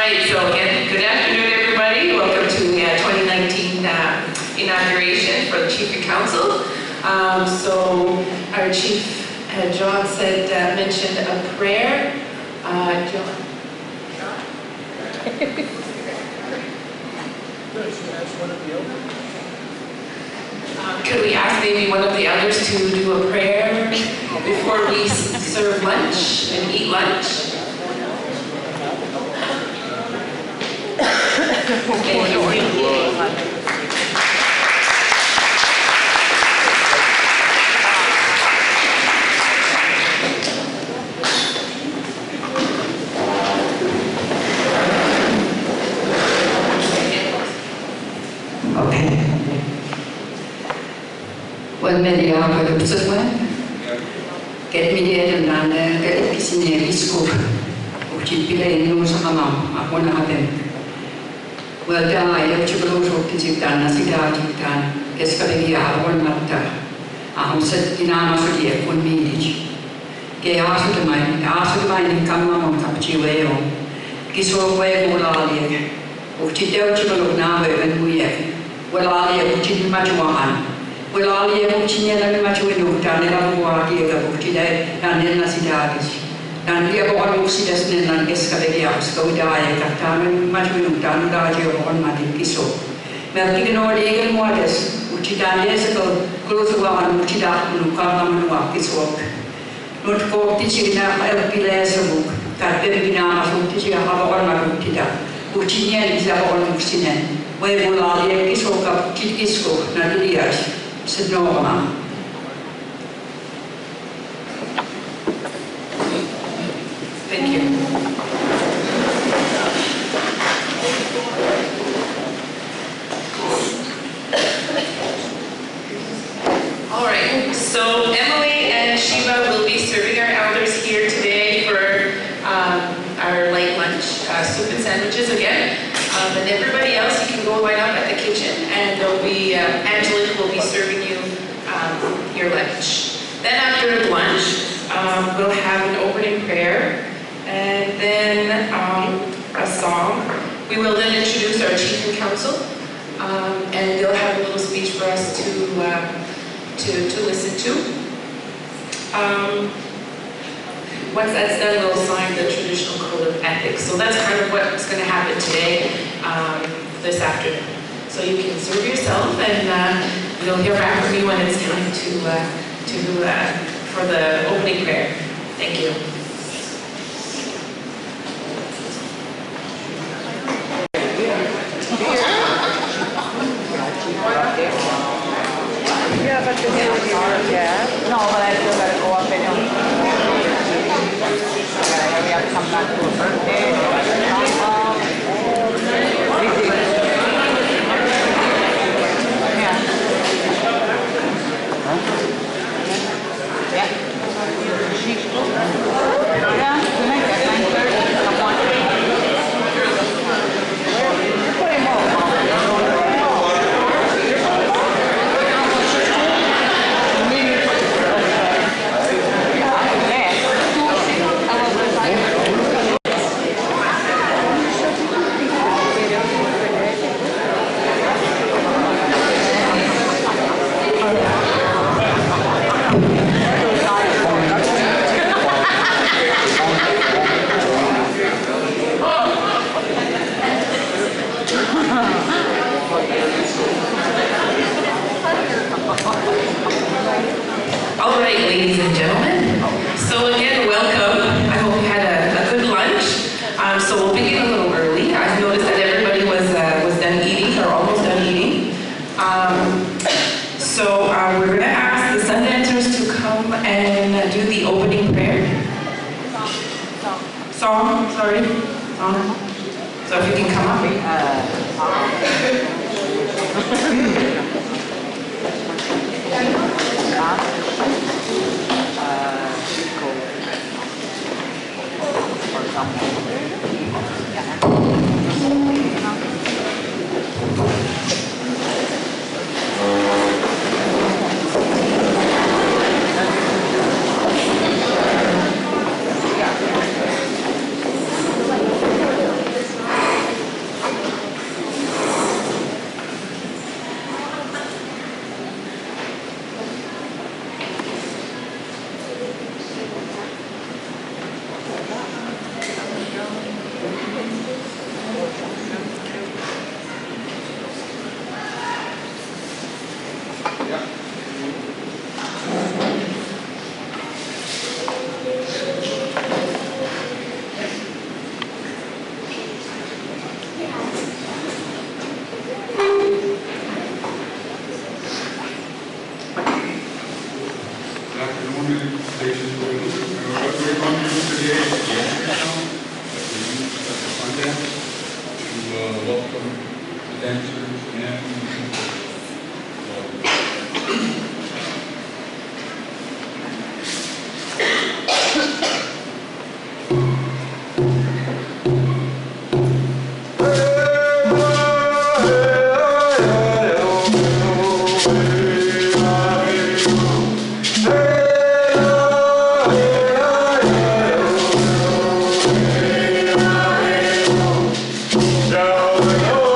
right, so again, good afternoon, everybody. Welcome to the 2019 inauguration for the Chief and Council. So our Chief, John said, mentioned a prayer. John? Could we ask maybe one of the elders to do a prayer before we serve lunch and eat lunch? Thank you. One media for the Psuman. Get me and Nana, get peace in the school, which is belaying no Sakama, I want to have him. Well, I have to go to Kizitan, Nasidan, Gesgapegiag, one matter. I am set in Amasodia, one minute. Gay asked mine in Kamam Capchiweo, Giso way Molali, which is eligible now when we have. Well, I have to Majuan. Well, all the Muchina and Machuino, Danella, Buchida, and Nasidadis. And we have all Lucidas and Gesgapegiag, go die, Captain, Machuino, Danadaji, or Madipiso. Melkin or the Modest, Uchida years ago, close to one, Uchida, Lukamanu, his work. Not for teaching a Pilas book, that Bebina, teaching a Havana Uchida, Uchinian is our own Muxinen, where will all the Episcopal Chitisco, Nadirias. Said no, Mama. Thank you. All right. So Emily and Shiva will be serving our elders here today for our light lunch, soup and sandwiches again. And everybody else, you can go line up at the kitchen, and there'll be Angelique will be serving you your lunch. Then after lunch, we'll have an opening prayer, and then a song. We will then introduce our Chief and Council, and they'll have a little speech for us to listen to. Once that's done, we'll sign the traditional code of ethics. So that's kind of what's going to happen today, this afternoon. So you can serve yourself, and you'll hear back from me when it's time for the opening prayer. Thank you. Yeah, but no, but I still got to go up and we have to come back to a birthday. Yeah, tonight at 9:30. Come on. You put him on. All right, ladies and gentlemen. So again, welcome. I hope you had a good lunch. So we'll begin a little early. I've noticed that everybody was done eating or almost done eating. So we're going to ask the Sundancers to come and do the opening prayer. Song, sorry. So if you can come area to welcome the dancers and Down the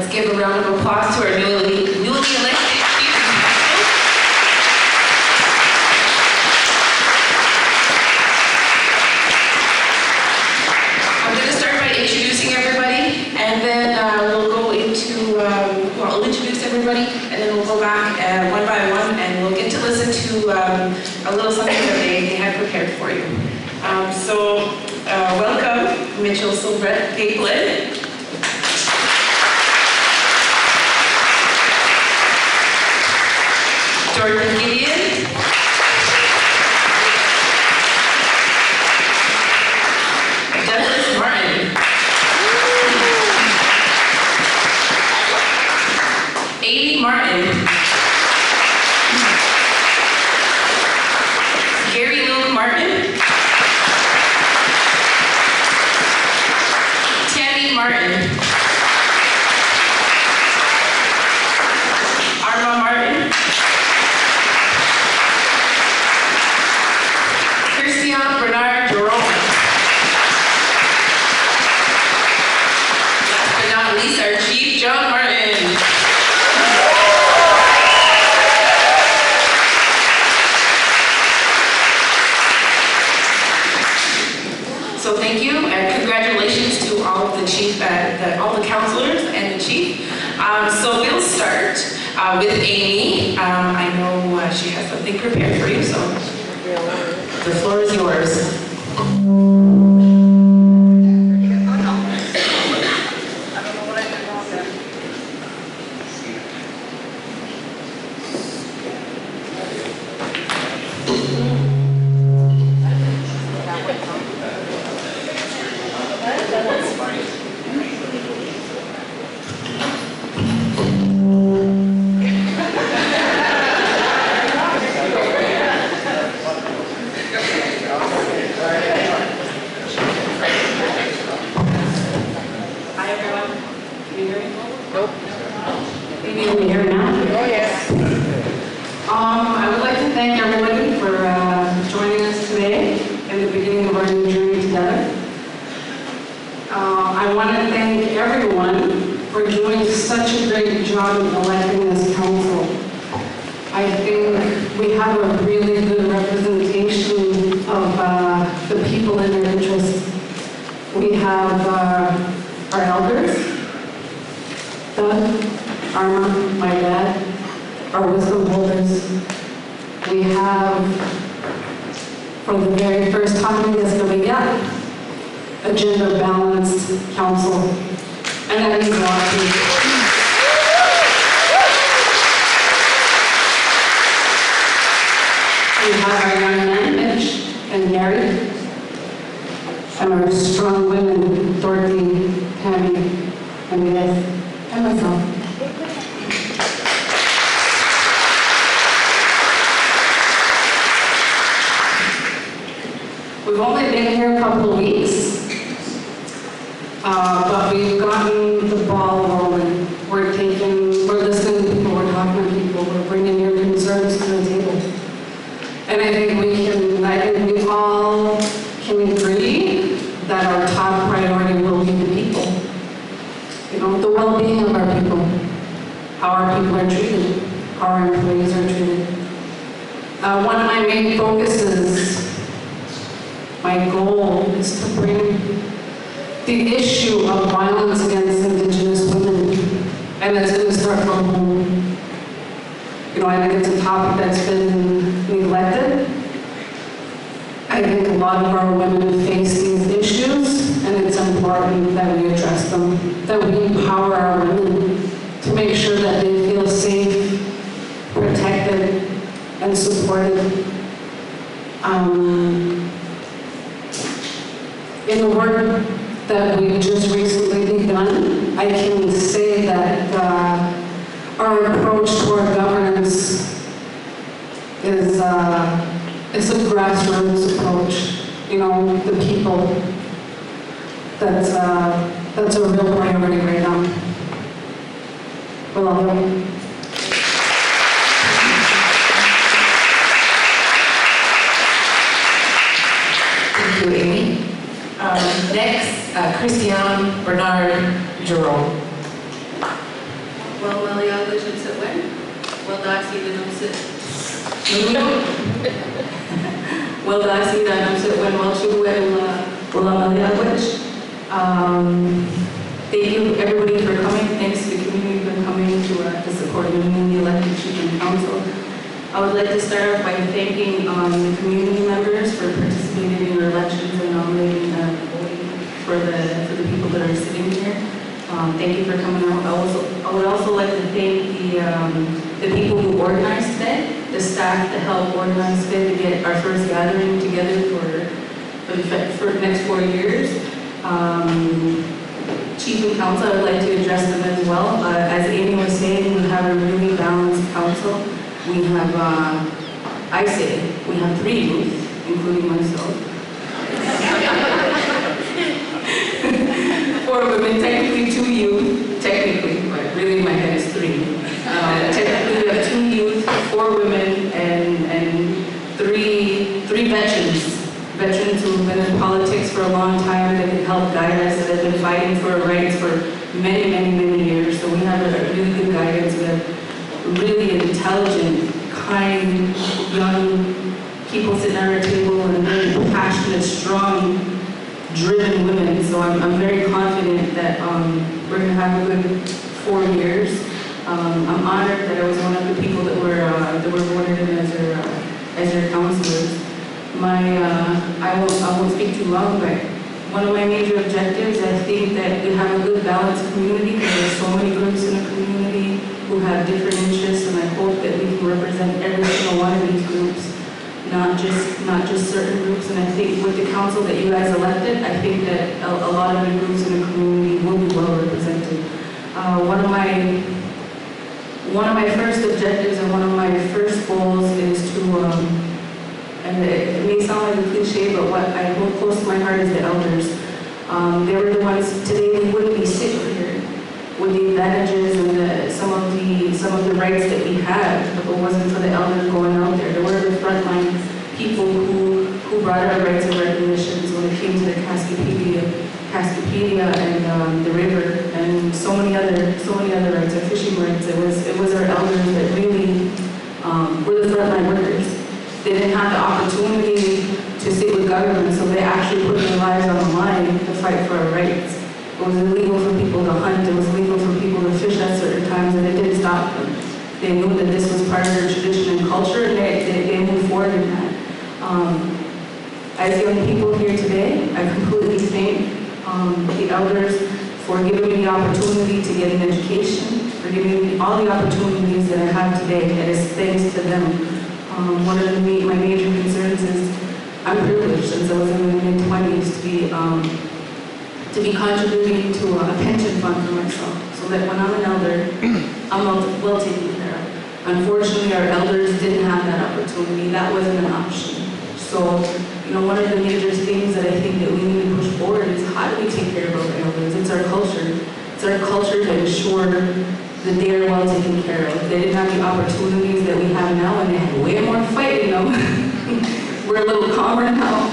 Let's give a round of applause to our newly elected chief. I'm going to start by introducing everybody, and then we'll go into, I'll introduce everybody, and then we'll go back one by one, and we'll get to listen to a little something that they had prepared for you. Welcome, Mitchell Silverett Capelin. Jordan Gideon. Douglas Martin. Amy Martin. Gary Luke Martin. Tammy Martin. Arma Martin. Christian Bernard Jerome. Last but not least, our Chief John Martin. So thank you and congratulations to all of the chief, all the counselors and the chief. So we'll start with Amy. I know she has something prepared for you, so the floor is yours. I would like to thank everybody for joining us today in the beginning of our new journey together. I want to thank everyone for doing such a great job in electing this council. I think we have a really good representation of the people and their interests. We have our elders, Doug, Arma, my dad, our wisdom holders. We have, for the very first time in Gesgapegiag, a gender-balanced council, and that means a lot to me. We have our young men, Mitch and Gary, and our strong women, Dorothy, Tammy, and Edith, and myself. We've only been here a couple of weeks, but we've gotten the ball rolling. We're listening to people, we're talking to people, we're bringing your concerns to the table. And I think we all can agree that our top priority will be the people. You know, the well-being of our people, how our people are treated, how our employees are treated. One of my main focuses, my goal is to bring the issue of violence against Indigenous women, and it's going to start from home. You know, I think it's a topic that's been neglected. I think a lot of our women face these issues, and it's important that we address them, that we empower our women to make sure that they feel safe, protected, and supported. In the work that we've just recently begun, I can say that our approach toward governance is a grassroots approach. You know, the people, that's a real priority right now. Well, thank you, Amy. Next, Christian Bernard Jerome. Galgoasiet dan amsit. Galgoasiet dan amsit when Walchu will language. Thank you everybody for coming. Thanks to the community for coming to support the newly elected chief and council. I would like to start off by thanking the community members for participating in your elections and nominating voting for the people that are sitting here. Thank you for coming out. I would also like to thank the people who organized today, the staff that helped organize today to get our first gathering together for the next 4 years. Chief and council, I would like to address them as well. As Amy was saying, we have a really balanced council. We have, I say, we have 3 youth, including myself. 4 women, technically 2 youth, technically, but really in my head is 3. Technically we have 2 youth, 4 women, and 3 veterans who've been in politics for a long time that can help guide us, that have been fighting for our rights for many, many, many years. So we have a really good guidance. We have really intelligent, kind, young people sitting at our table and very passionate, strong, driven women. So I'm very confident that we're going to have a good 4 years. I'm honored that I was one of the people that were voted in as your councilors. I won't speak too long, but one of my major objectives, I think that we have a good balanced community because there's so many groups in the community who have different interests, and I hope that we can represent every single one of these groups, not just certain groups. And I think with the council that you guys elected, I think that a lot of the groups in the community will be well represented. One of my first objectives and one of my first goals is to and it may sound like a cliche, but what I hold close to my heart is the elders. They were the ones, today we wouldn't be sitting here with the advantages and some of the rights that we had if it wasn't for the elders going out there. They were the frontline people who brought our rights and recognitions when it came to the Cascapedia and the river and so many other rights, our fishing rights. It was our elders that really were the frontline workers. They didn't have the opportunity to sit with government, so they actually put their lives on the line to fight for our rights. It was illegal for people to hunt, it was illegal for people to fish at certain times, and it didn't stop them. They knew that this was part of their tradition and culture, and they moved forward in that. As young people here today, I completely thank the elders for giving me the opportunity to get an education, for giving me all the opportunities that I have today, and it's thanks to them. One of my major concerns is I'm privileged since I was in my mid-20s to be contributing to a pension fund for myself, so that when I'm an elder, I'm well taken care of. Unfortunately, our elders didn't have that opportunity. That wasn't an option. So, one of the major things that I think that we need to push forward is how do we take care of our elders? It's our culture. It's our culture to ensure that they are well taken care of. They didn't have the opportunities that we have now, and they had way more fight in them. We're a little calmer now,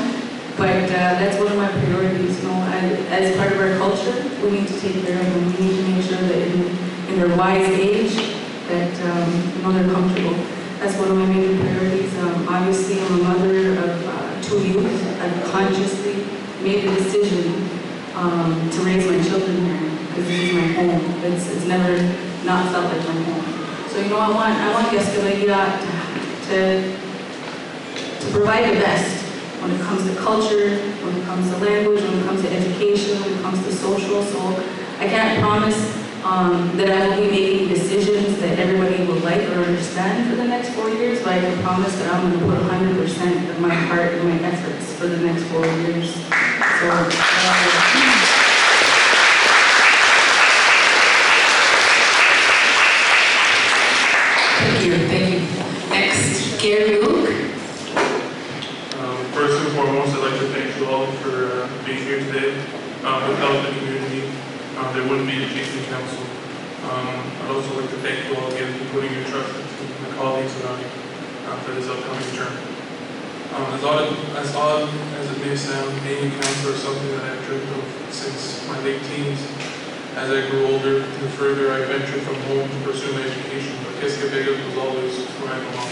but that's one of my priorities. As part of our culture, we need to take care of them. We need to make sure that in their wise age, that they're comfortable. That's one of my major priorities. Obviously, I'm a mother of 2 youth. I've consciously made a decision to raise my children here because this is my home. It's never not felt like my home. So I want Gesgapegiag to provide the best when it comes to culture, when it comes to language, when it comes to education, when it comes to social. So I can't promise that I will be making decisions that everybody will like or understand for the next 4 years, but I can promise that I'm going to put 100% of my heart and my efforts for the next 4 years. So. Thank you. Next, Gary Luke. First and foremost, I'd like to thank you all for being here today. Without the community, there wouldn't be a chief and council. I'd also like to thank you all again for putting your trust into my colleagues and I for this upcoming term. As odd as it may sound, being a counselor is something that I've dreamed of since my late teens. As I grew older, the further I ventured from home to pursue my education, but Gesgapegiag was always where I belong.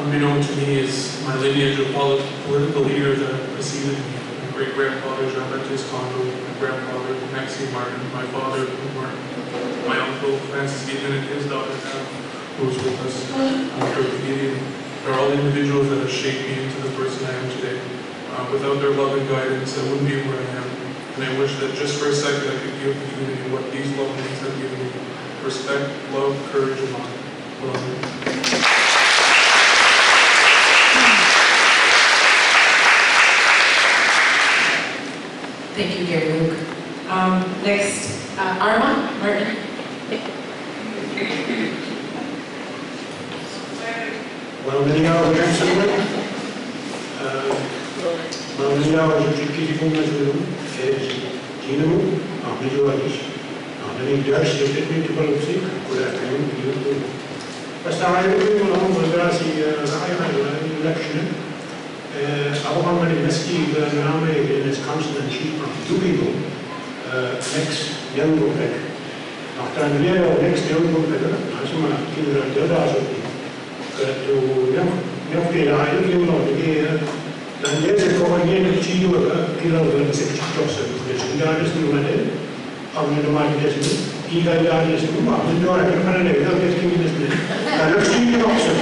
Unbeknown to me is my lineage of political leaders that have preceded me. My great-grandfather, Jean-Baptiste Condo, my grandfather, Maxime Martin, my father, Martin, my uncle, Francis Gideon, and his daughter, Anna, who was with us after the meeting. They're all individuals that have shaped me into the person I am today. Without their love and guidance, I wouldn't be where I am. And I wish that just for a second I could give the community what these loved ones have given me. Respect, love, courage, and honor. Well, Thank you, Gary Luke. Next, Arma Martin. Well, Our Micmacs in its council and chief from two people, next young woman. After the next young woman, as my children, the others, to young people, I don't know the and there's a common game of Chido, Kilo, and 60 jobs, which we are just doing it. I'm in the market, he got the idea, I'm not going to get him in this minute. I don't see the opposite,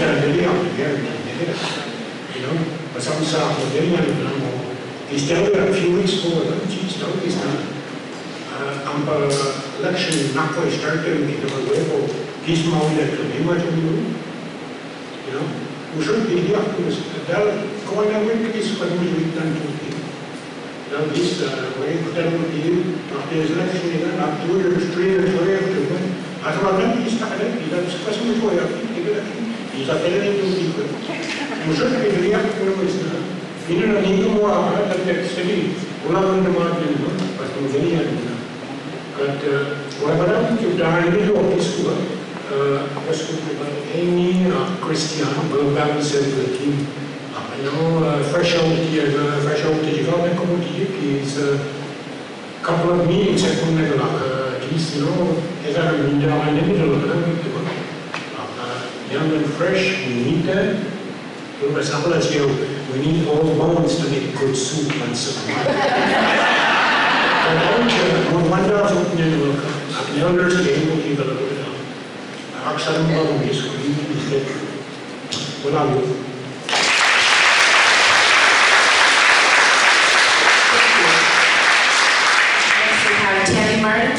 you know, but some sort of very young. He's telling me a few weeks ago, he's telling me I'm election not quite started, we have a way for peace mounted to be much of you know, we should be here, going away to this, what we done to me. Now, this way, whatever we do, after his election, after the street and way of doing, I thought, he's not a question of way of he's a very good people. You should be very up to him. You don't need more that steady. One of the market, but from very young. But whatever else you've done, you do this school. Was Amy, Christian, balance the team. You know, fresh out the development committee is a couple of meetings at Kunagala. You know, as I mean, down in the middle of young and fresh, we need that. We need all bones to make good soup and survive. But one doesn't know, the elders again will give a little bit of Aksaram Babu is what are you? Next we have Tammy Martin.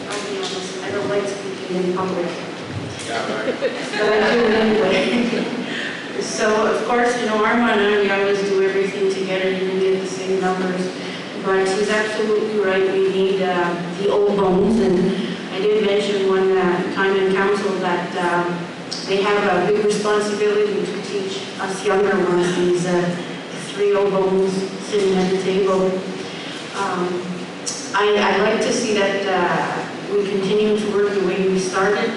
I'll be honest, I don't like speaking in public. But I do it anyway. So, of course, you know, Arma and I, we always do everything together, you can get the same numbers. But he's absolutely right, we need the old bones. And I did mention one time in council that they have a big responsibility to teach us younger ones, these three old bones sitting at the table. I'd like to see that we continue to work the way we started.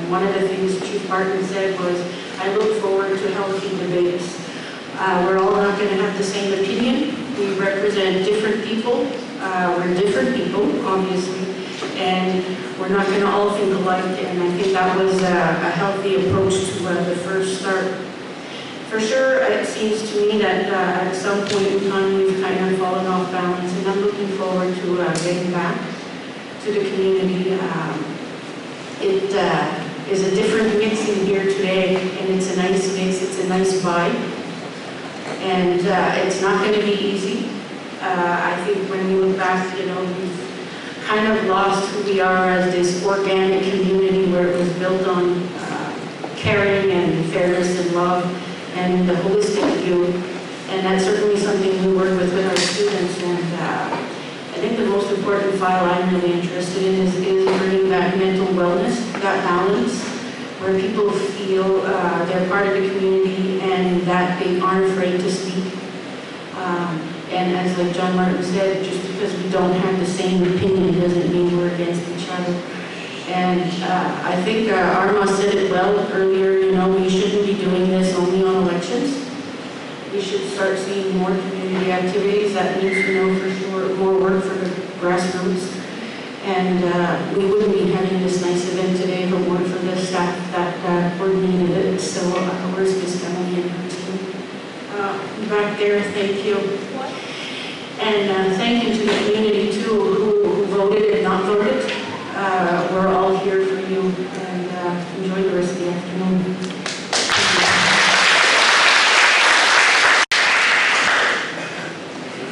One of the things Chief Martin said was, I look forward to healthy debates. We're all not going to have the same opinion. We represent different people. We're different people, obviously, and we're not going to all think alike. And I think that was a healthy approach to the first start. For sure, it seems to me that at some point in time we've kind of fallen off balance, and I'm looking forward to getting back to the community. It is a different mix in here today, and it's a nice mix, it's a nice vibe. And it's not going to be easy. I think when we look back, you know, we've kind of lost who we are as this organic community where it was built on caring and fairness and love and the holistic view. And that's certainly something we work with our students. And I think the most important file I'm really interested in is bringing back mental wellness, that balance, where people feel they're part of the community and that they aren't afraid to speak. And as like John Martin said, just because we don't have the same opinion doesn't mean we're against each other. And I think Arma said it well earlier, you know, we shouldn't be doing this only on elections. We should start seeing more community activities. That means, you know, for sure, more work for the grassroots. And we wouldn't be having this nice event today if it weren't for the staff that coordinated it. So where's Miss Emily and her team? Back there, thank you. And thank you to the community too who voted and not voted. We're all here for you, and enjoy the rest of the afternoon.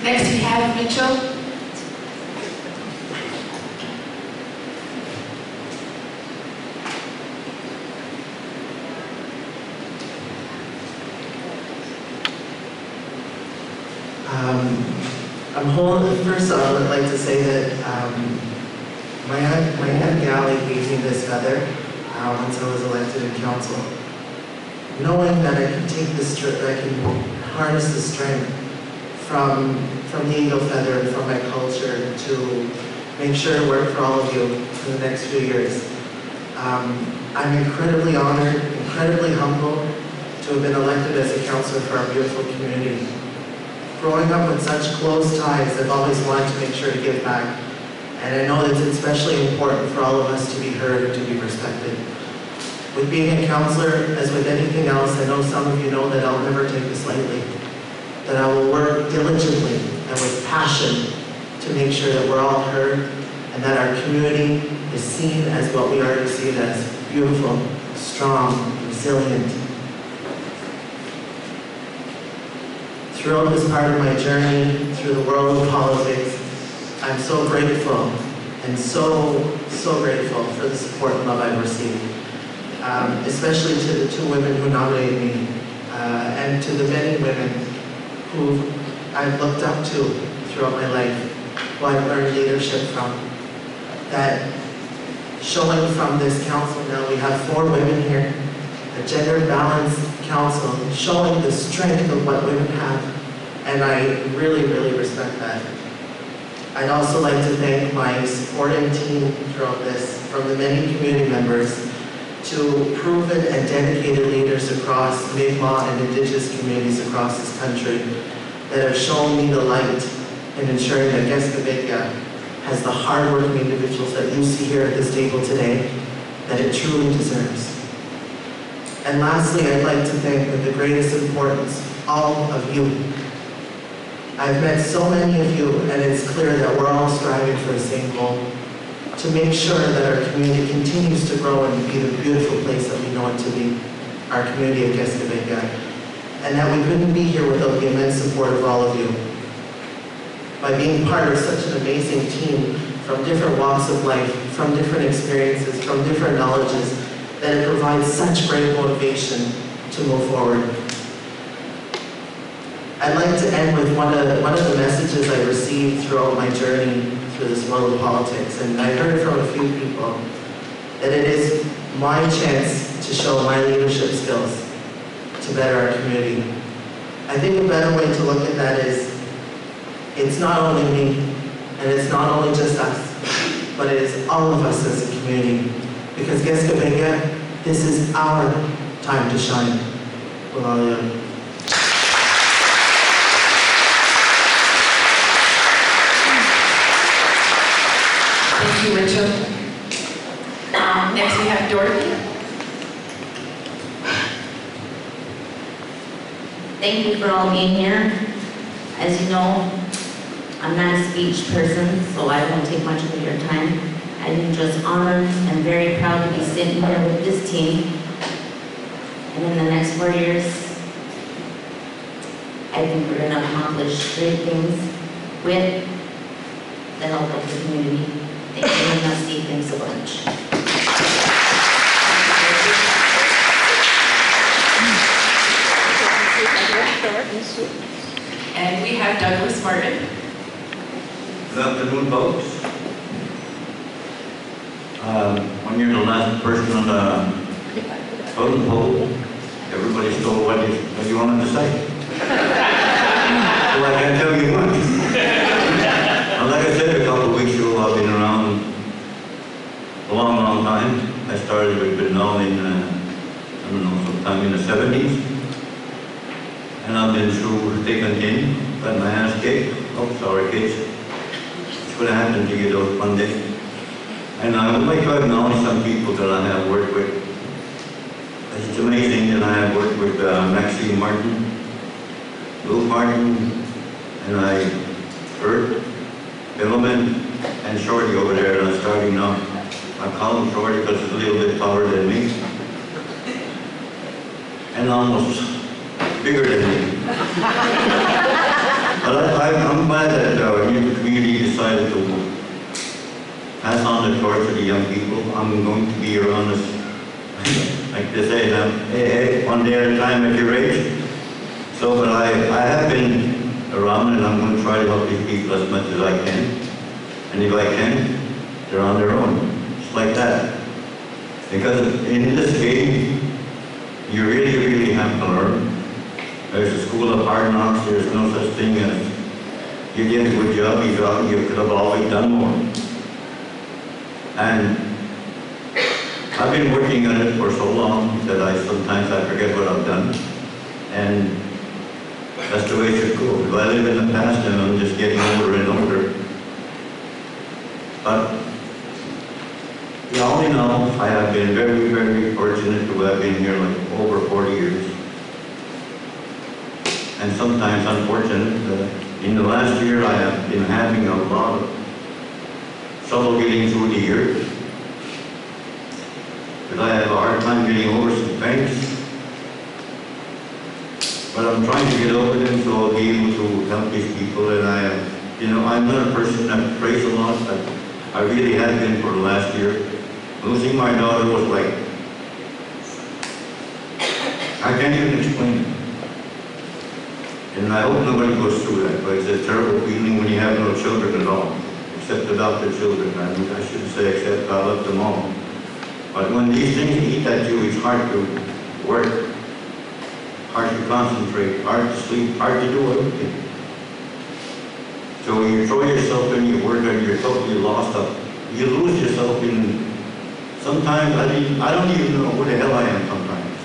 Next we have Mitchell. First of all, I'd like to say that my Aunt Gally gave me this feather once I was elected in council. Knowing that I can take this, I can harness the strength from the eagle feather and from my culture to make sure I work for all of you for the next few years. I'm incredibly honored, incredibly humbled to have been elected as a councillor for our beautiful community. Growing up with such close ties, I've always wanted to make sure to give back. And I know that it's especially important for all of us to be heard and to be respected. With being a councillor, as with anything else, I know some of you know that I'll never take this lightly. That I will work diligently and with passion to make sure that we're all heard and that our community is seen as what we already see it as: beautiful, strong, resilient. Throughout this part of my journey through the world of politics, I'm so grateful and so grateful for the support and love I've received, especially to the two women who nominated me, and to the many women who I've looked up to throughout my life, who I've learned leadership from. That showing from this council now, we have 4 women here, a gender balanced council, showing the strength of what women have, and I really, really respect that. I'd also like to thank my supporting team throughout this, from the many community members to proven and dedicated leaders across Mi'kmaq and Indigenous communities across this country that have shown me the light in ensuring that Gesgapegiag has the hardworking individuals that you see here at this table today that it truly deserves. And lastly, I'd like to thank with the greatest importance all of you. I've met so many of you, and it's clear that we're all striving for the same goal: to make sure that our community continues to grow and be the beautiful place that we know it to be, our community of Gesgapegiag, and that we couldn't be here without the immense support of all of you. By being part of such an amazing team from different walks of life, from different experiences, from different knowledges, that it provides such great motivation to move forward. I'd like to end with one of the messages I received throughout my journey through this world of politics, and I heard it from a few people, that it is my chance to show my leadership skills to better our community. I think a better way to look at that is, it's not only me, and it's not only just us, but it is all of us as a community. Because Gesgapegiag, this is our time to shine. Well, Thank you, Rachel. Next we have Dorothy. Thank you for all being here. As you know, I'm not a speech person, so I won't take much of your time. I'm just honored and very proud to be sitting here with this team. And in the next 4 years, I think we're going to accomplish great things with the help of the community. Thank you, and Rusty. Thanks so much. And we have Douglas Martin. Good afternoon, folks. When you're the last person on the voting poll, everybody stole what you wanted to say. So I can't tell you much. And like I said a couple of weeks ago, I've been around a long time. I started with Binal in, I don't know, sometime in the 70s. And I've been through thick and thin, got my ass kicked. Oh, sorry, kids. It's going to happen to you though one day. And I would like to acknowledge some people that I have worked with. It's amazing that I have worked with Maxine Martin, Luke Martin, and I heard Billman and Shorty over there, and I'm starting now. I call him Shorty because he's a little bit taller than me. And almost bigger than me. But I'm glad that the community decided to pass on the torch to the young people. I'm going to be around this, like they say, hey, one day at a time at your age. So, but I have been around, and I'm going to try to help these people as much as I can. And if I can, they're on their own. Just like that. Because in this game, you really, really have to learn. There's a school of hard knocks. There's no such thing as you did a good job, you could have always done more. And I've been working on it for so long that sometimes I forget what I've done. And that's the way it should go. If I live in the past and I'm just getting older and older. But all in all, I have been very, very fortunate to have been here like over 40 years. And sometimes unfortunate. In the last year, I have been having a lot of trouble getting through the year. But I have a hard time getting over some things. But I'm trying to get over them so I'll be able to help these people. And I'm not a person that prays a lot, but I really have been for the last year. Losing my daughter was like, I can't even explain it. And I hope nobody goes through that, but it's a terrible feeling when you have no children at all, except adopted children. I shouldn't say except, I love them all. But when these things eat at you, it's hard to work, hard to concentrate, hard to sleep, hard to do everything. So when you throw yourself in your work and you're totally lost up, you lose yourself in, sometimes I don't even know who the hell I am sometimes.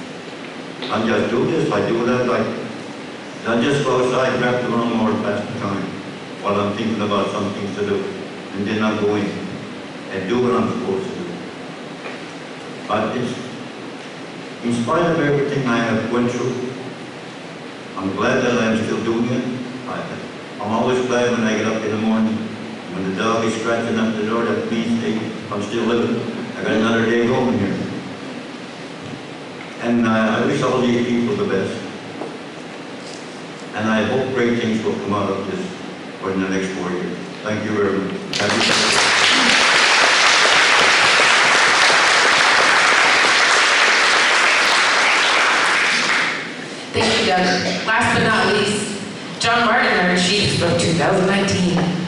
I just do this, I do that, I just go outside, grab the lawnmower, pass the time, while I'm thinking about some things to do. And then I go in and do what I'm supposed to do. But in spite of everything I have went through, I'm glad that I'm still doing it. I'm always glad when I get up in the morning. When the dog is scratching up the door, that means I'm still living. I got another day going here. And I wish all these people the best. And I hope great things will come out of this for the next 4 years. Thank you very much. Thank you, Doug. Last but not least, John Martin, our chief from 2019.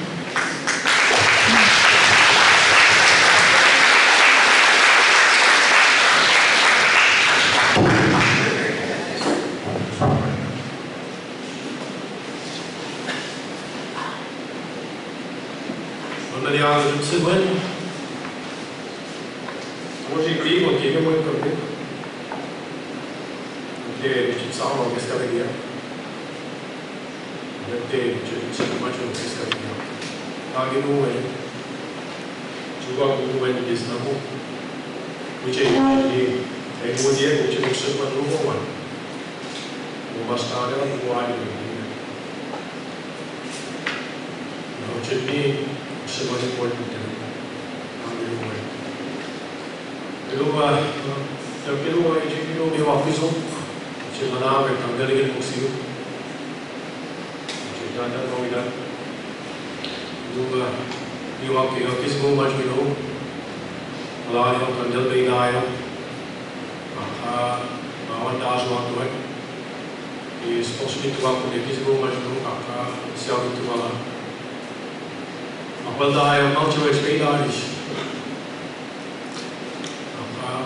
Sibuen, może gli o kiego mój problem, gdzie samo Gesgapegiag, gdzie macie Gesgapegiag, a gino é, juga gino é desnamu, gdzie é modia gdzie é wszystko drugowan, ubastane na uwagi, no czyli trzeba nie płacić. Pelo meu aviso, se lá na também ele conseguiu. Se já dá novidade. Eu aqui fiz com mais minuto. Lá eu candel bem na área. A vantagem lá do é. E se posso me tomar com ele fiz com mais minuto. Se alguém tomar lá. A vantagem não tinha experiência.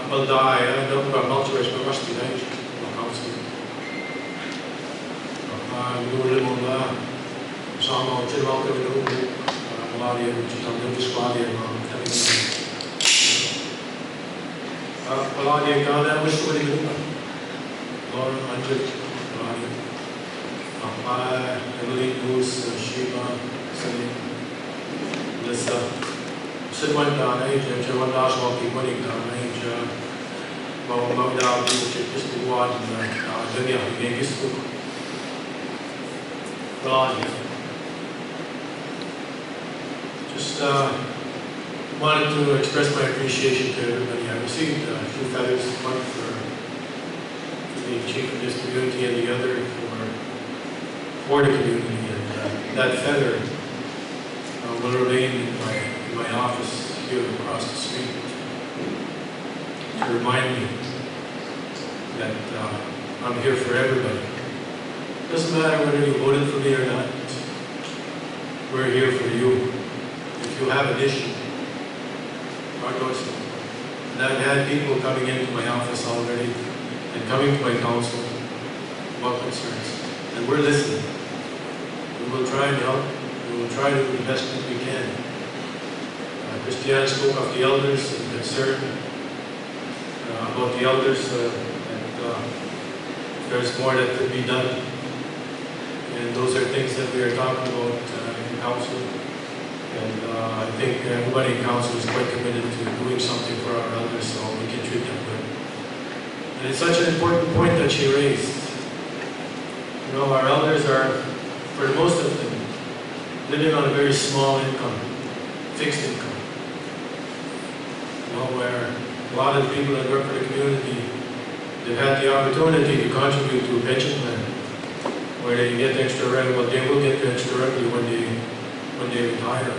Well, I don't have much of a rusty age. We live on some general malaria, which is on the squad. Malaria, Ghana, which would you do? Laura, Andrew, Malaria, Emily, Goose, Shiva, Sunny, Lissa, Sidwan Danay, Jawan National Money Danay, Mawdaw, just the one, Dania, Megis, just wanted to express my appreciation to everybody. I received a few feathers, one for being chief of this community and the other for the community. And that feather will remain in my office here across the street to remind me that I'm here for everybody. Doesn't matter whether you voted for me or not. We're here for you. If you have an issue, and I've had people coming into my office already and coming to my council about concerns, and we're listening. We will try and help. We will try to do the best that we can. Christiane spoke of the elders and concern about the elders, and there's more that could be done. And those are things that we are talking about in council. And I think everybody in council is quite committed to doing something for our elders so we can treat them good. And it's such an important point that she raised. You know, our elders are, for most of them, living on a very small income, fixed income. You know, where a lot of the people that work for the community, they've had the opportunity to contribute to a pension plan where they get the extra revenue. Well, they will get the extra revenue when they retire.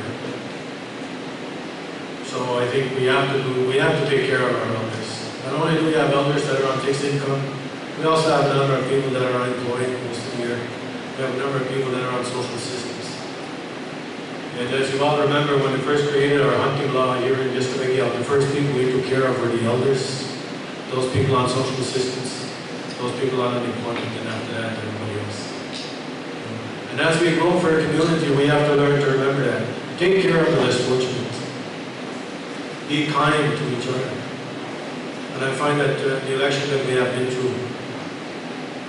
So I think we have to take care of our elders. Not only do we have elders that are on fixed income, we also have a number of people that are unemployed most of the year. We have a number of people that are on social assistance. And as you all remember, when we first created our hunting law here in Gesgapegiag, the first people we took care of were the elders, those people on social assistance, those people on unemployment, and after that, everybody else. And as we grow for a community, we have to learn to remember that. Take care of the less fortunate. Be kind to each other. And I find that the election that we have been through,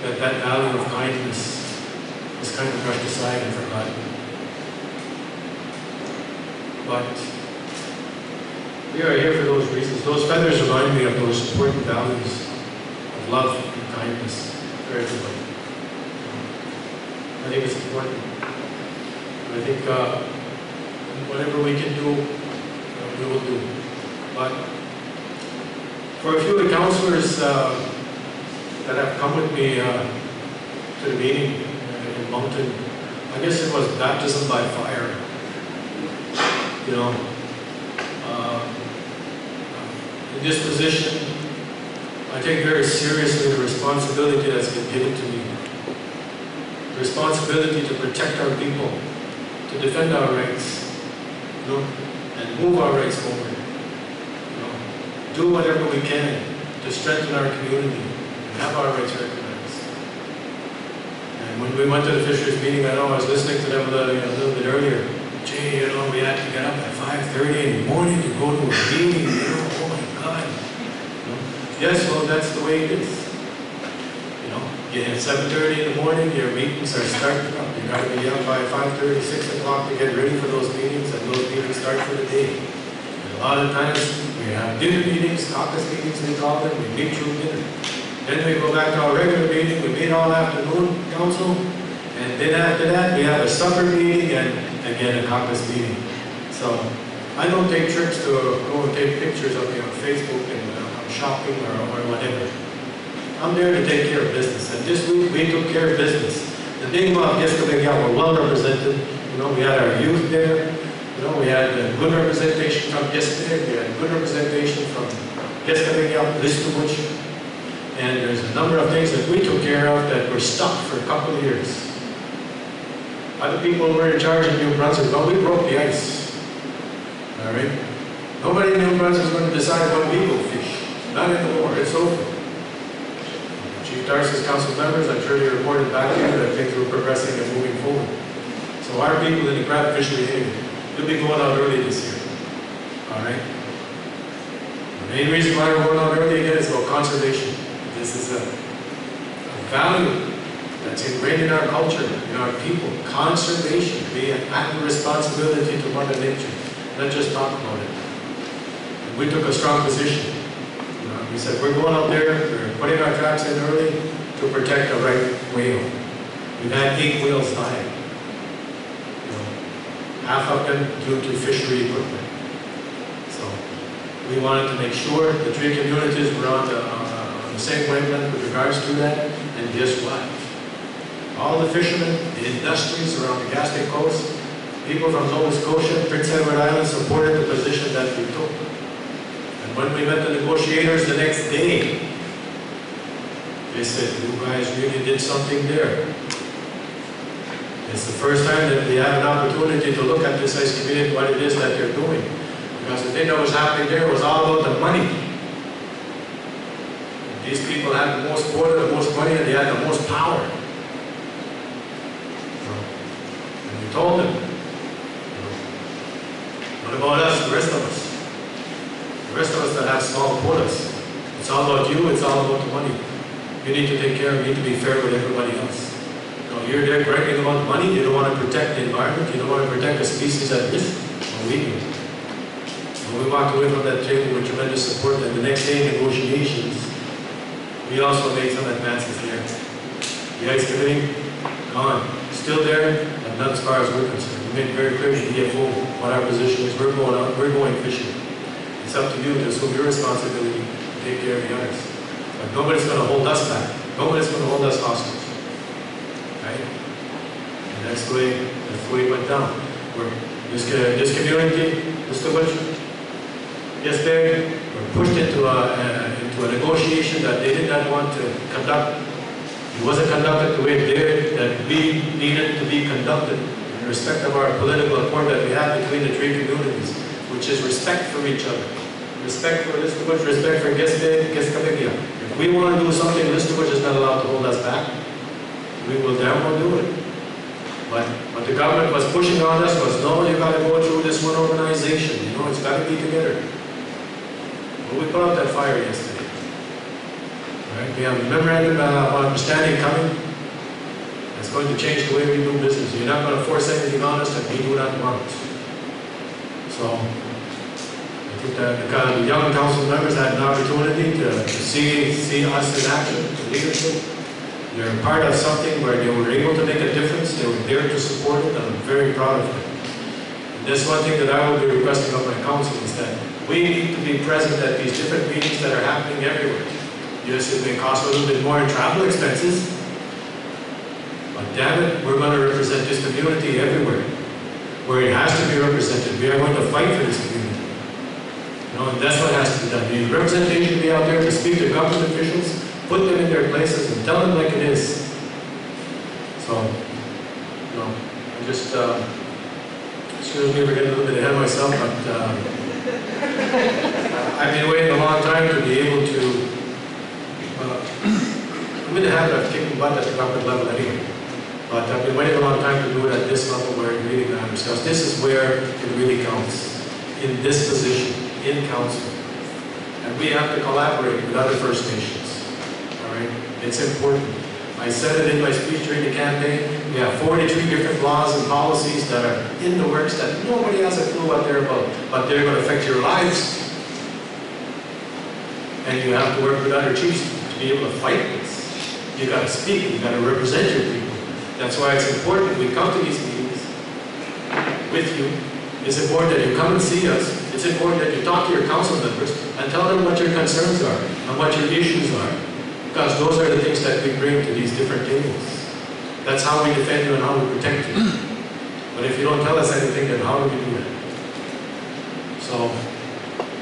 that value of kindness is kind of brushed aside and forgotten. But we are here for those reasons. Those feathers remind me of those important values of love and kindness for everybody. I think it's important. I think whatever we can do, we will do. But for a few of the councillors that have come with me to the meeting in Moncton, I guess it was baptism by fire. You know, in this position, I take very seriously the responsibility that's been given to me. The responsibility to protect our people, to defend our rights, you know, and move our rights forward. You know, do whatever we can to strengthen our community and have our rights recognized. And when we went to the Fishers meeting, I know I was listening to them a little bit earlier. Gee, you know, we had to get up at 5:30 in the morning to go to a meeting, you know, oh my God. You know? Yes, well, that's the way it is. You know, at 7:30 in the morning, your meetings are starting up. You got to be up by 5:30, 6 o'clock to get ready for those meetings, and those meetings start for the day. And a lot of times, we have dinner meetings, caucus meetings, we call them, we meet through dinner. Then we go back to our regular meeting, we meet all afternoon, council, and then after that, we have a supper meeting, and again, a caucus meeting. So I don't take trips to go and take pictures of me on Facebook and I'm shopping or whatever. I'm there to take care of business. And this week we took care of business. The Micmacs Of Gesgapegiag were well represented. You know, we had our youth there. You know, we had good representation from Gesgapegiag. We had good representation from Gesgapegiag, Listowich. And there's a number of things that we took care of that were stuck for a couple of years. Other people were in charge in New Brunswick, but we broke the ice. All right? Nobody in New Brunswick is going to decide when we go fish. Not anymore. It's over. Chief Darcy's council members, I'm sure they reported back to you that things were progressing and moving forward. So our people in the crab fishery area, you'll be going out early this year. All right? The main reason why we're going out early again is about conservation. This is a value that's ingrained in our culture, in our people. Conservation, we have a responsibility to Mother Nature. And let's just talk about it. And we took a strong position. We said, we're going out there, we're putting our traps in early to protect the right whale. We've had 8 whales die. Half of them due to fishery equipment. So we wanted to make sure the 3 communities were on the same wavelength with regards to that. And guess what? All the fishermen, the industries around the Gaspe Coast, people from Nova Scotia, Prince Edward Island supported the position that we took. And when we met the negotiators the next day, they said, you guys really did something there. It's the first time that we have an opportunity to look at this ice community, what it is that they're doing. Because the thing that was happening there was all about the money. These people had the most quota, the most money, and they had the most power. And we told them, what about us, the rest of us? The rest of us that have small quotas. It's all about you, it's all about the money. You need to take care, you need to be fair with everybody else. You're there bragging about money, you don't want to protect the environment, you don't want to protect the species at risk. Well, we do. When we walked away from that table with tremendous support, and the next day negotiations, we also made some advances there. The ice committee, gone. Still there, but not as far as we're concerned. We made it very clear to the DFO what our position is. We're going out, we're going fishing. It's up to you to assume your responsibility to take care of the others. But nobody's going to hold us back. Nobody's going to hold us hostage. Right? And that's the way it went down. This community, Mr. Butch, yesterday, were pushed into a negotiation that they did not want to conduct. It wasn't conducted the way that we needed to be conducted in respect of our political accord that we have between the 3 communities, which is respect for each other. Respect for Mr. Butch, respect for Gesgapegiag. If we want to do something, Mr. Butch is not allowed to hold us back. We will damn well do it. But what the government was pushing on us was, no, you got to go through this one organization. You know, it's got to be together. But we put out that fire yesterday. Right? We have a memorandum of understanding coming. It's going to change the way we do business. You're not going to force anything on us that we do not want. So, I think that the young council members had an opportunity to see us in action, the leadership. They're part of something where they were able to make a difference. They were there to support it, and I'm very proud of them. And that's one thing that I will be requesting of my council is that we need to be present at these different meetings that are happening everywhere. Yes, it may cost a little bit more in travel expenses, but damn it, we're going to represent this community everywhere, where it has to be represented. We are going to fight for this community. You know, and that's what has to be done. The representation be out there to speak to government officials, put them in their places and tell them like it is. So, you know, I just, excuse me for getting a little bit ahead of myself, but I've been waiting a long time to be able to, I'm in the habit of kicking butt at the government level anyway, but I've been waiting a long time to do it at this level where it really matters, because this is where it really counts, in this position, in council. And we have to collaborate with other First Nations. It's important. I said it in my speech during the campaign. We have 43 different laws and policies that are in the works that nobody has a clue what they're about, but they're going to affect your lives. And you have to work with other chiefs to be able to fight this. You got to speak. You got to represent your people. That's why it's important we come to these meetings with you. It's important that you come and see us. It's important that you talk to your council members and tell them what your concerns are and what your issues are. Because those are the things that we bring to these different tables. That's how we defend you and how we protect you. But if you don't tell us anything, then how do we do that? So,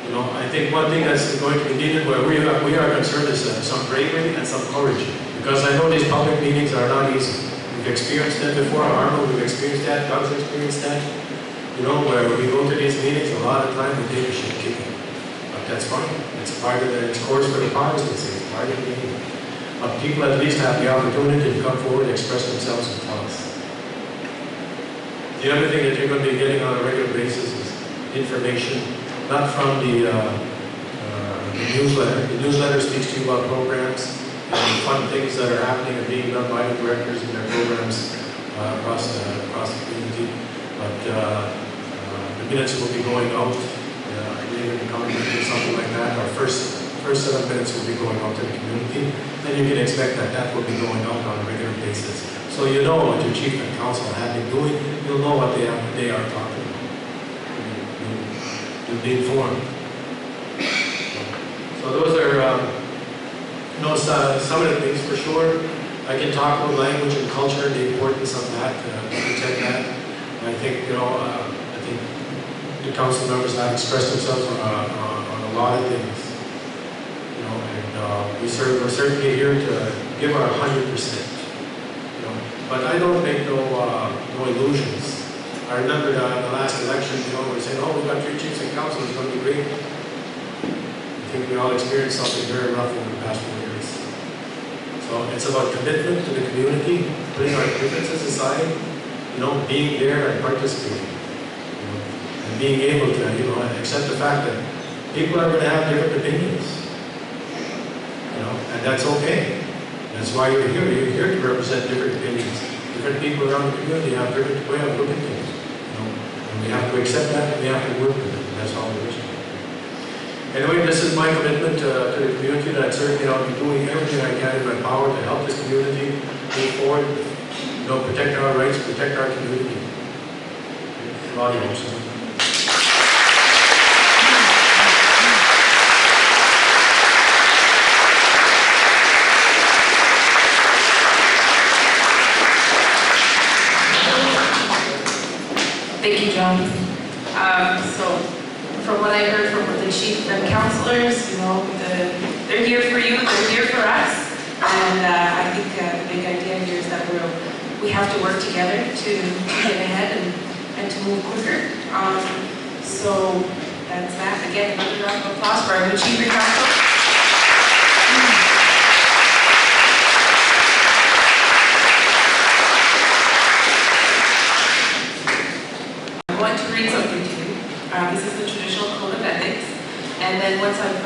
you know, I think one thing that's going to be needed where we are concerned is some bravery and some courage. Because I know these public meetings are not easy. We've experienced that before. Arnold, we've experienced that. Doug's experienced that. You know, where we go to these meetings, a lot of time we take a shit kicking. But that's fine. It's part of it's course for the powers, they say. It's part of the meeting. But people at least have the opportunity to come forward and express themselves and tell us. The other thing that you're going to be getting on a regular basis is information, not from the newsletter. The newsletter speaks to you about programs and fun things that are happening and being done by the directors in their programs across the community. But the minutes will be going out. Later in the coming week or something like that. Our first set of minutes will be going out to the community. Then you can expect that that will be going out on a regular basis. So you know what your chief and council have been doing. You'll know what they are talking about. You'll be informed. So those are some of the things for sure. I can talk about language and culture, the importance of that, to protect that. I think, the council members have expressed themselves on a lot of things. We're certainly here to give our 100%. But I don't make no illusions. I remember the last election, we said, oh, we got 3 chiefs and council, it's going to be great. I think we all experienced something very rough over the past 4 years. So it's about commitment to the community, putting our differences aside, being there and participating. And being able to, accept the fact that people are going to have different opinions. And that's okay. That's why you're here. You're here to represent different opinions. Different people around the community have different way of looking at things. And we have to accept that and we have to work with it. That's all there is. Anyway, this is my commitment to the community that certainly I'll be doing everything I can in my power to help this community move forward, protect our rights, protect our community. Auditorium. Thank you, John. So, from what I heard from the chief and councilors, they're here for you, they're here for us, and I think the big idea here is that we have to work together to get ahead and to move quicker. So that's that. Again, another round of applause for our new chief and council. Something to you. This is the traditional code of ethics, and then once I've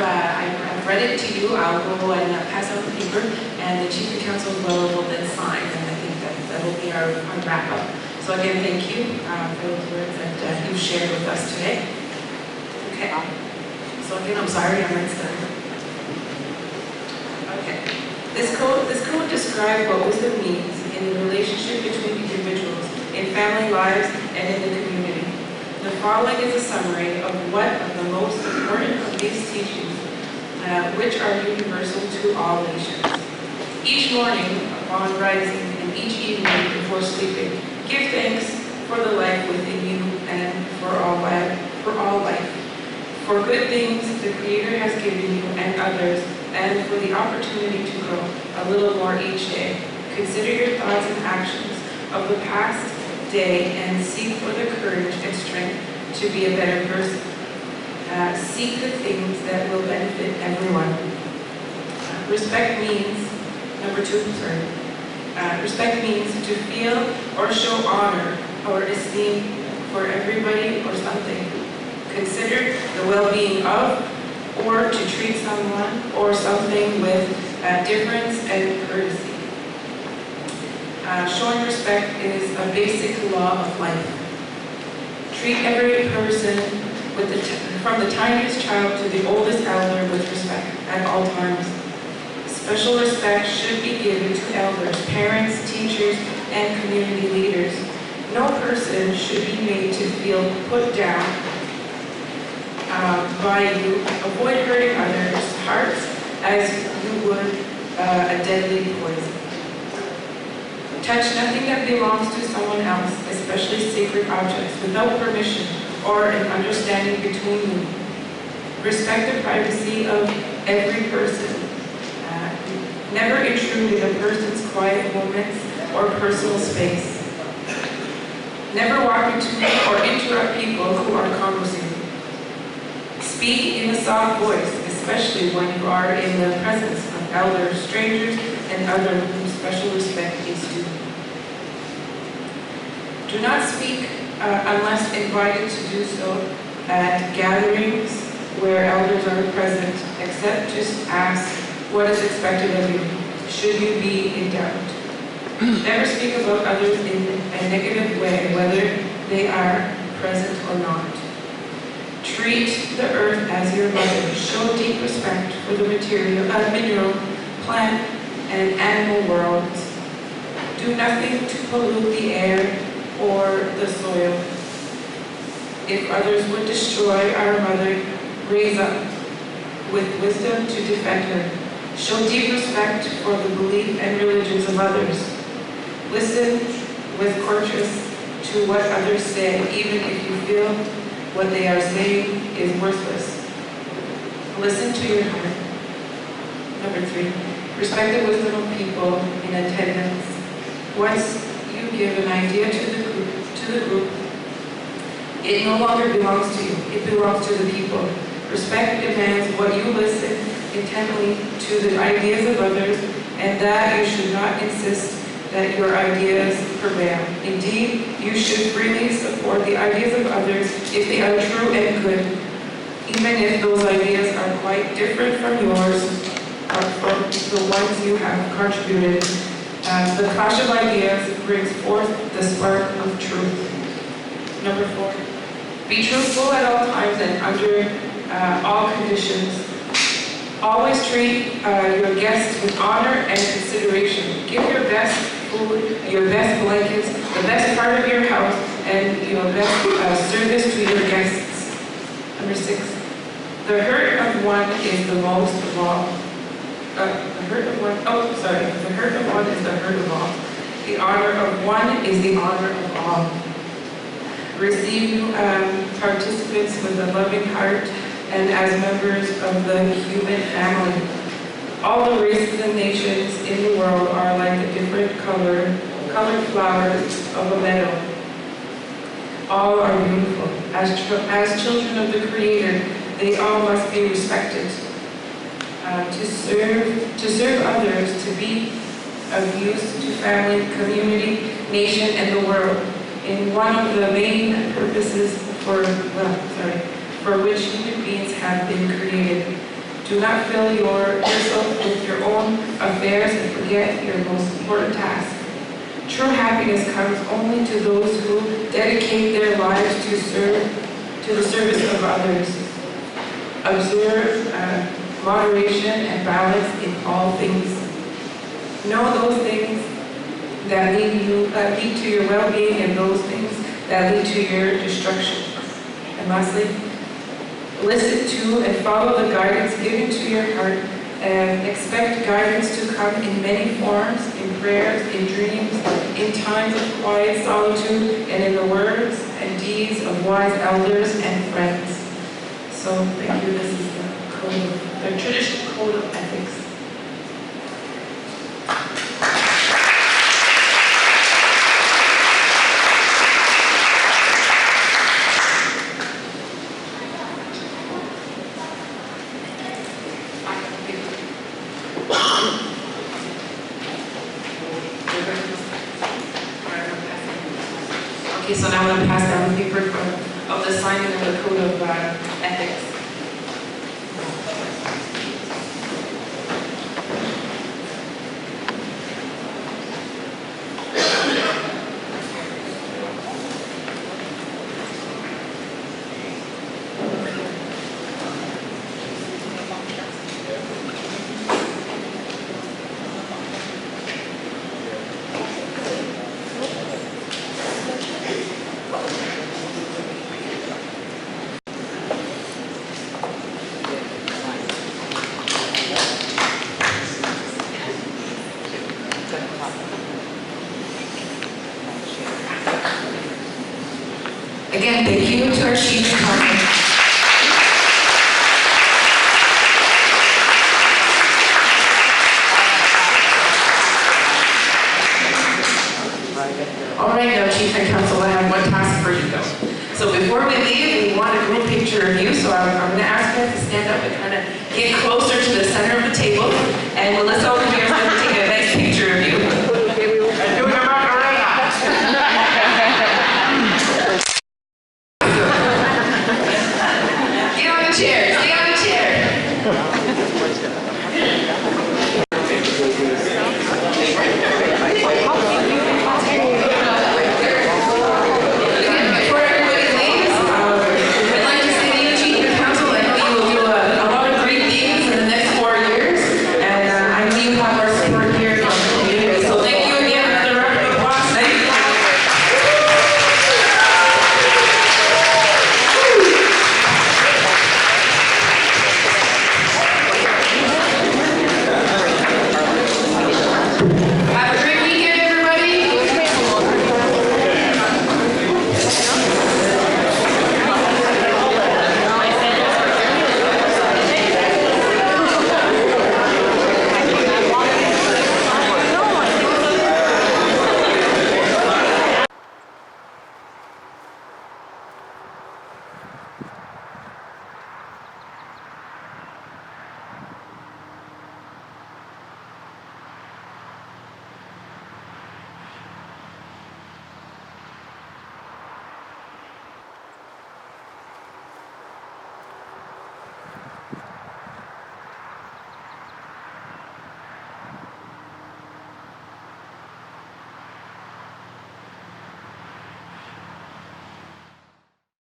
read it to you, I'll go and pass out the paper, and the chief of council will then sign, and I think that will be our wrap up. So again, thank you for those words that you've shared with us today. Okay. So again, I'm sorry, I'm not done. Okay. This code describes what wisdom means in the relationship between individuals, in family lives, and in the community. The following is a summary of what of the most important of these teachings, which are universal to all nations. Each morning upon rising and each evening before sleeping, give thanks for the life within you and for all life. For good things the Creator has given you and others, and for the opportunity to grow a little more each day. Consider your thoughts and actions of the past day and seek for the courage and strength to be a better person. Seek the things that will benefit everyone. Respect means, respect means to feel or show honor or esteem for everybody or something. Consider the well-being of or to treat someone or something with deference and courtesy. Showing respect is a basic law of life. Treat every person from the tiniest child to the oldest elder with respect at all times. Special respect should be given to elders, parents, teachers, and community leaders. No person should be made to feel put down by you. Avoid hurting others' hearts as you would a deadly poison. Touch nothing that belongs to someone else, especially sacred objects, without permission or an understanding between you. Respect the privacy of every person. Never intrude in a person's quiet moments or personal space. Never walk into or interrupt people who are conversing. Speak in a soft voice, especially when you are in the presence of elders, strangers, and others whom special respect is due. Do not speak unless invited to do so at gatherings where elders are present, except just ask what is expected of you, should you be in doubt. Never speak about others in a negative way, whether they are present or not. Treat the earth as your mother. Show deep respect for the mineral, plant, and animal worlds. Do nothing to pollute the air or the soil. If others would destroy our mother, raise up with wisdom to defend her. Show deep respect for the belief and religions of others. Listen with courtesy to what others say, even if you feel what they are saying is worthless. Listen to your heart. Number 3, respect the wisdom of people in attendance. Once you give an idea to the group, it no longer belongs to you. It belongs to the people. Respect demands what you listen intently to the ideas of others, and that you should not insist that your ideas prevail. Indeed, you should freely support the ideas of others if they are true and good, even if those ideas are quite different from yours or from the ones you have contributed. The clash of ideas brings forth the spark of truth. Number 4, be truthful at all times and under all conditions. Always treat your guests with honor and consideration. Give your best food, your best blankets, the best part of your house, and your best service to your guests. Number 6, the hurt of one is the most of all. The hurt of one is the hurt of all. The honor of one is the honor of all. Receive new participants with a loving heart and as members of the human family. All the races and nations in the world are like the different colored flowers of a meadow. All are beautiful. As children of the Creator, they all must be respected. To serve others, to be of use to family, community, nation, and the world, in one of the main purposes for which human beings have been created. Do not fill yourself with your own affairs and forget your most important task. True happiness comes only to those who dedicate their lives to the service of others. Observe moderation and balance in all things. Know those things that lead to your well-being and those things that lead to your destruction. And lastly, listen to and follow the guidance given to your heart, and expect guidance to come in many forms, in prayers, in dreams, in times of quiet solitude, and in the words and deeds of wise elders and friends. So thank you. This is the traditional code of ethics. Okay, so now I'm going to pass down the paper of the signing of the code of ethics. Again, thank you to our chief.